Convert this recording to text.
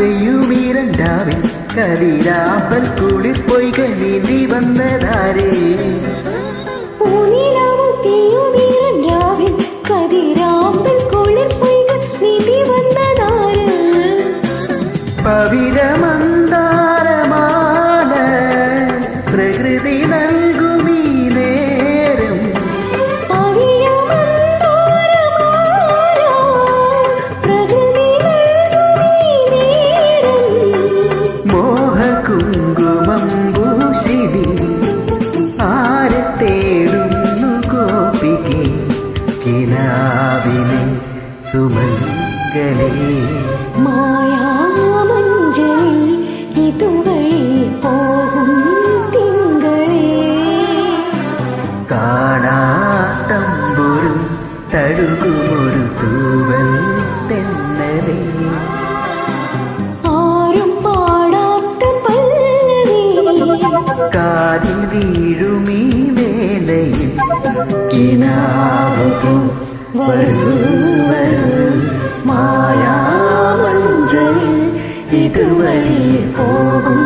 പെയ്യുമീരണ്ടാവിൽ കതിരാമ്പൽ കൂടി പൊയ്ക നീന്തി വന്നതാരേ പവിഴമന്താരമാല പ്രകൃതി നൽകുമീ നേരം മോഹകുങ്കുമം ഭൂഷിതി ആരെ തേടുന്നു ഗോപികേ കിനാവിനെ സുമംഗലേ മായാമഞ്ജലി ഇതുവഴി പോകും തിങ്കളേ കാണാത്തമ്പൊരു തഴുകുമൊരു തൂവൽ തെന്നലേ ആരും പാടാത്ത പല്ലവി കാതിൽ വീഴുമീ വേലയിൽ കിനാവു വരൂ വരൂ മായാമഞ്ജലി ഇതുവഴി പോകും